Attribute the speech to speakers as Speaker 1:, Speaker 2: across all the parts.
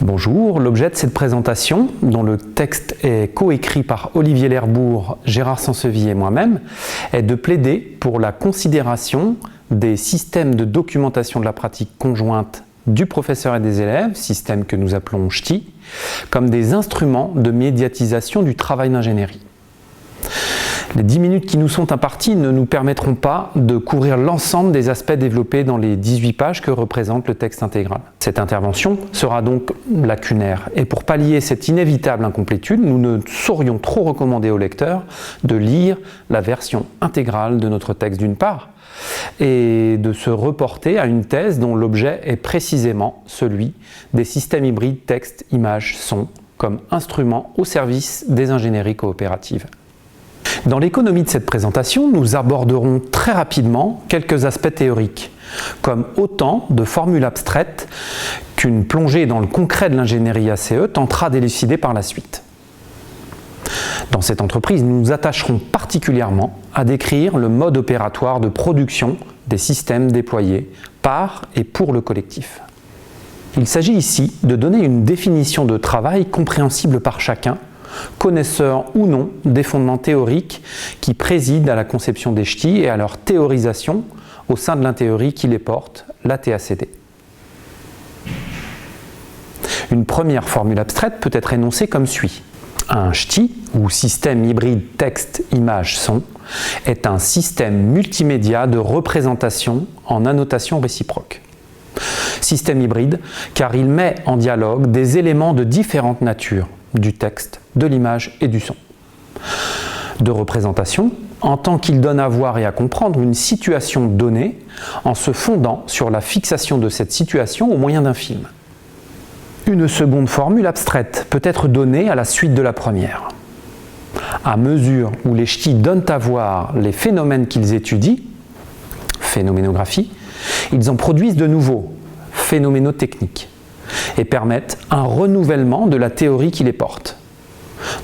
Speaker 1: Bonjour, l'objet de cette présentation, dont le texte est coécrit par Olivier Lerbourg, Gérard Sansevie et moi-même, est de plaider pour la considération des systèmes de documentation de la pratique conjointe du professeur et des élèves, système que nous appelons STI, comme des instruments de médiatisation du travail d'ingénierie. Les 10 minutes qui nous sont imparties ne nous permettront pas de couvrir l'ensemble des aspects développés dans les 18 pages que représente le texte intégral. Cette intervention sera donc lacunaire et pour pallier cette inévitable incomplétude, nous ne saurions trop recommander au lecteur de lire la version intégrale de notre texte d'une part et de se reporter à une thèse dont l'objet est précisément celui des systèmes hybrides texte, image, son comme instrument au service des ingénieries coopératives. Dans l'économie de cette présentation, nous aborderons très rapidement quelques aspects théoriques, comme autant de formules abstraites qu'une plongée dans le concret de l'ingénierie ACE tentera d'élucider par la suite. Dans cette entreprise, nous nous attacherons particulièrement à décrire le mode opératoire de production des systèmes déployés par et pour le collectif. Il s'agit ici de donner une définition de travail compréhensible par chacun, connaisseurs ou non des fondements théoriques qui président à la conception des STI et à leur théorisation au sein de l'inthéorie qui les porte, la TACD. Une première formule abstraite peut être énoncée comme suit. Un STI, ou système hybride texte-image-son, est un système multimédia de représentation en annotation réciproque. Système hybride car il met en dialogue des éléments de différentes natures, du texte, de l'image et du son. De représentation, en tant qu'il donne à voir et à comprendre une situation donnée en se fondant sur la fixation de cette situation au moyen d'un film. Une seconde formule abstraite peut être donnée à la suite de la première. À mesure où les STI donnent à voir les phénomènes qu'ils étudient, phénoménographie, ils en produisent de nouveaux, phénoménotechniques, et permettent un renouvellement de la théorie qui les porte.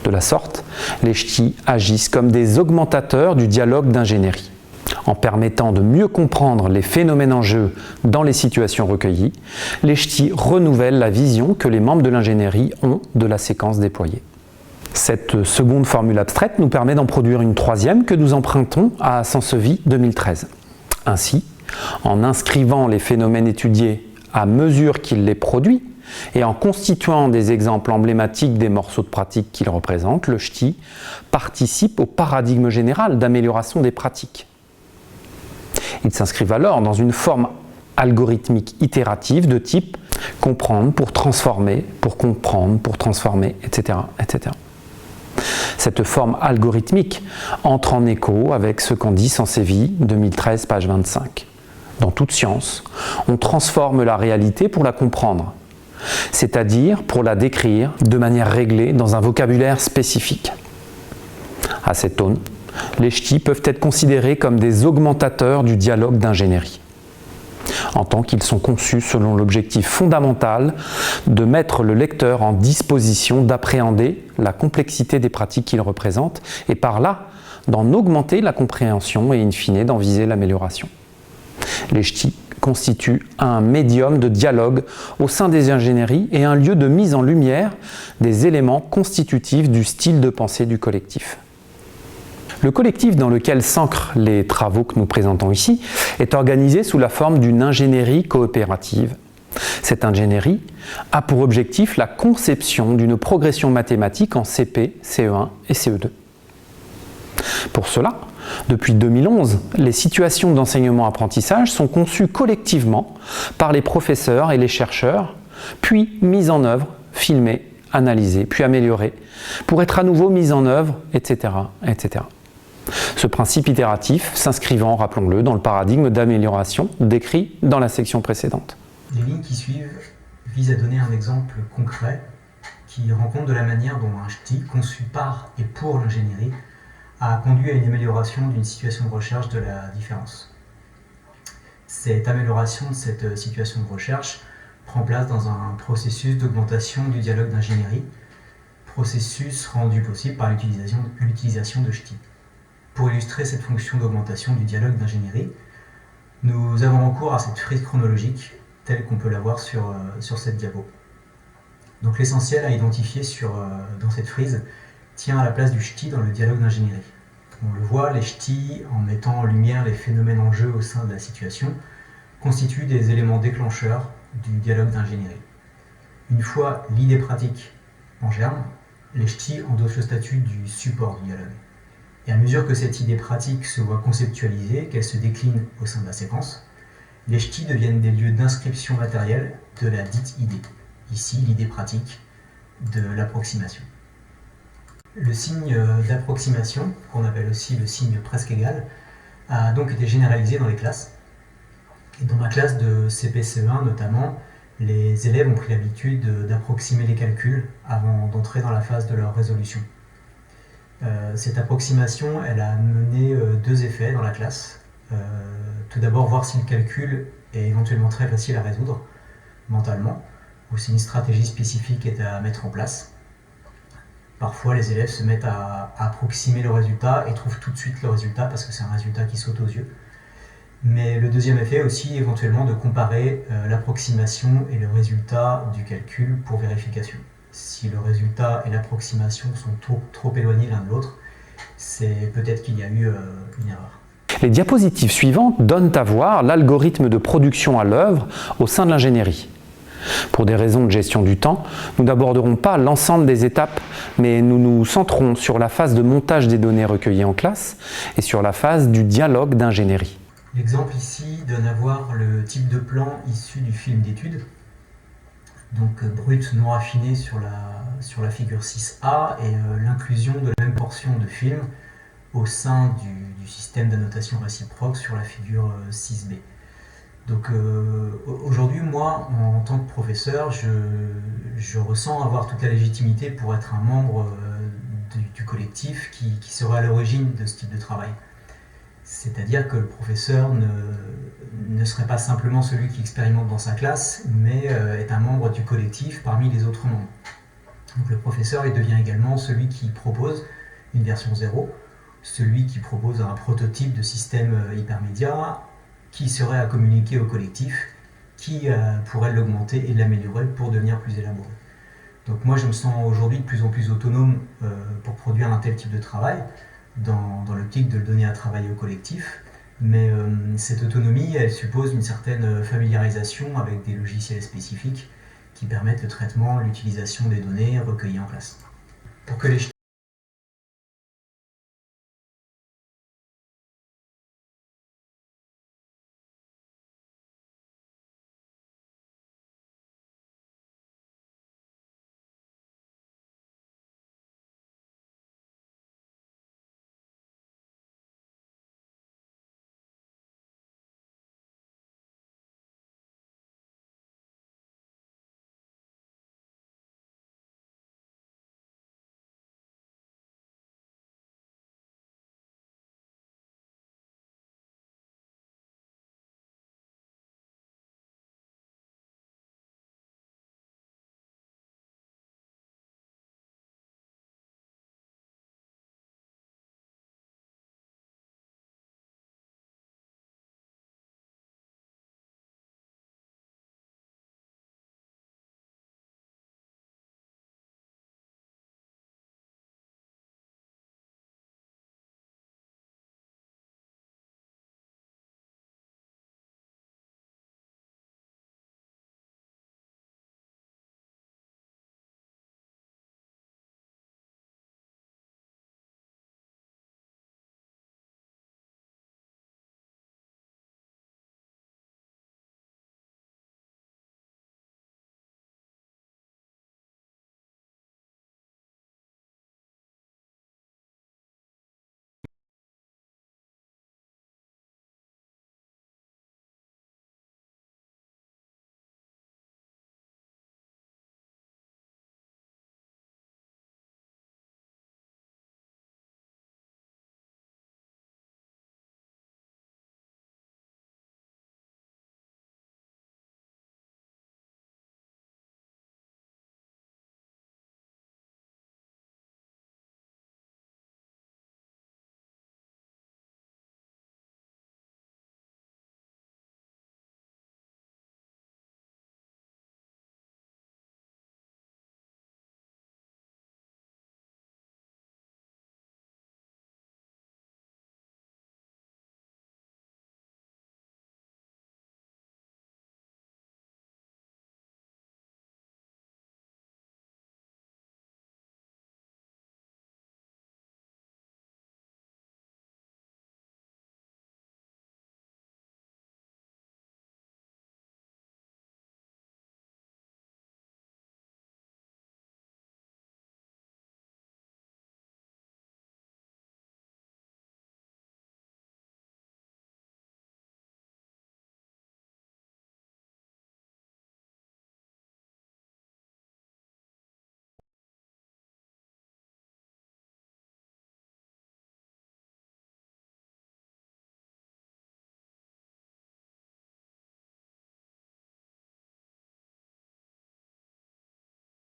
Speaker 1: De la sorte, les STI agissent comme des augmentateurs du dialogue d'ingénierie. En permettant de mieux comprendre les phénomènes en jeu dans les situations recueillies, les STI renouvellent la vision que les membres de l'ingénierie ont de la séquence déployée. Cette seconde formule abstraite nous permet d'en produire une troisième que nous empruntons à Sansevie 2013. Ainsi, en inscrivant les phénomènes étudiés à mesure qu'il les produit, et en constituant des exemples emblématiques des morceaux de pratique qu'il représente, le STI participe au paradigme général d'amélioration des pratiques. Ils s'inscrivent alors dans une forme algorithmique itérative de type comprendre pour transformer, pour comprendre, pour transformer, etc., etc. Cette forme algorithmique entre en écho avec ce qu'en dit Sansevie 2013, page 25. Dans toute science, on transforme la réalité pour la comprendre, c'est-à-dire pour la décrire de manière réglée dans un vocabulaire spécifique. À cette aune, les STI peuvent être considérés comme des augmentateurs du dialogue d'ingénierie, en tant qu'ils sont conçus selon l'objectif fondamental de mettre le lecteur en disposition d'appréhender la complexité des pratiques qu'ils représentent et par là d'en augmenter la compréhension et in fine d'en viser l'amélioration. Les STI constituent un médium de dialogue au sein des ingénieries et un lieu de mise en lumière des éléments constitutifs du style de pensée du collectif. Le collectif dans lequel s'ancrent les travaux que nous présentons ici est organisé sous la forme d'une ingénierie coopérative. Cette ingénierie a pour objectif la conception d'une progression mathématique en CP, CE1 et CE2. Pour cela, depuis 2011, les situations d'enseignement-apprentissage sont conçues collectivement par les professeurs et les chercheurs, puis mises en œuvre, filmées, analysées, puis améliorées, pour être à nouveau mises en œuvre, etc., etc. Ce principe itératif s'inscrivant, rappelons-le, dans le paradigme d'amélioration décrit dans la section précédente.
Speaker 2: Les lignes qui suivent visent à donner un exemple concret qui rend compte de la manière dont un STI conçu par et pour l'ingénierie a conduit à une amélioration d'une situation de recherche de la différence. Cette amélioration de cette situation de recherche prend place dans un processus d'augmentation du dialogue d'ingénierie, processus rendu possible par l'utilisation de STI. Pour illustrer cette fonction d'augmentation du dialogue d'ingénierie, nous avons recours à cette frise chronologique telle qu'on peut la voir sur cette diapo. Donc l'essentiel à identifier dans cette frise tient à la place du ch'ti dans le dialogue d'ingénierie. On le voit, les ch'tis, en mettant en lumière les phénomènes en jeu au sein de la situation, constituent des éléments déclencheurs du dialogue d'ingénierie. Une fois l'idée pratique en germe, les ch'tis endossent le statut du support du dialogue. Et à mesure que cette idée pratique se voit conceptualisée, qu'elle se décline au sein de la séquence, les ch'tis deviennent des lieux d'inscription matérielle de la dite idée. Ici, l'idée pratique de l'approximation. Le signe d'approximation, qu'on appelle aussi le signe presque égal, a donc été généralisé dans les classes. Et dans ma classe de CP-CE1 notamment, les élèves ont pris l'habitude d'approximer les calculs avant d'entrer dans la phase de leur résolution. Cette approximation, elle a mené deux effets dans la classe. Tout d'abord, voir si le calcul est éventuellement très facile à résoudre mentalement, ou si une stratégie spécifique est à mettre en place. Parfois, les élèves se mettent à approximer le résultat et trouvent tout de suite le résultat parce que c'est un résultat qui saute aux yeux. Mais le deuxième effet est aussi éventuellement de comparer l'approximation et le résultat du calcul pour vérification. Si le résultat et l'approximation sont trop éloignés l'un de l'autre, c'est peut-être qu'il y a eu une erreur.
Speaker 1: Les diapositives suivantes donnent à voir l'algorithme de production à l'œuvre au sein de l'ingénierie. Pour des raisons de gestion du temps, nous n'aborderons pas l'ensemble des étapes, mais nous nous centrons sur la phase de montage des données recueillies en classe et sur la phase du dialogue d'ingénierie.
Speaker 2: L'exemple ici donne à voir le type de plan issu du film d'étude. Donc brut non affiné sur la figure 6A et l'inclusion de la même portion de film au sein du système d'annotation réciproque sur la figure 6B. Donc aujourd'hui, moi, en tant que professeur, je ressens avoir toute la légitimité pour être un membre du collectif qui serait à l'origine de ce type de travail. C'est-à-dire que le professeur ne serait pas simplement celui qui expérimente dans sa classe, mais est un membre du collectif parmi les autres membres. Donc le professeur, il devient également celui qui propose une version 0, celui qui propose un prototype de système hypermédia qui serait à communiquer au collectif, qui pourrait l'augmenter et l'améliorer pour devenir plus élaboré. Donc moi, je me sens aujourd'hui de plus en plus autonome pour produire un tel type de travail, dans l'optique de le donner à travailler au collectif. Mais cette autonomie, elle suppose une certaine familiarisation avec des logiciels spécifiques qui permettent le traitement, l'utilisation des données recueillies en classe. Pour que les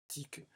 Speaker 3: TIC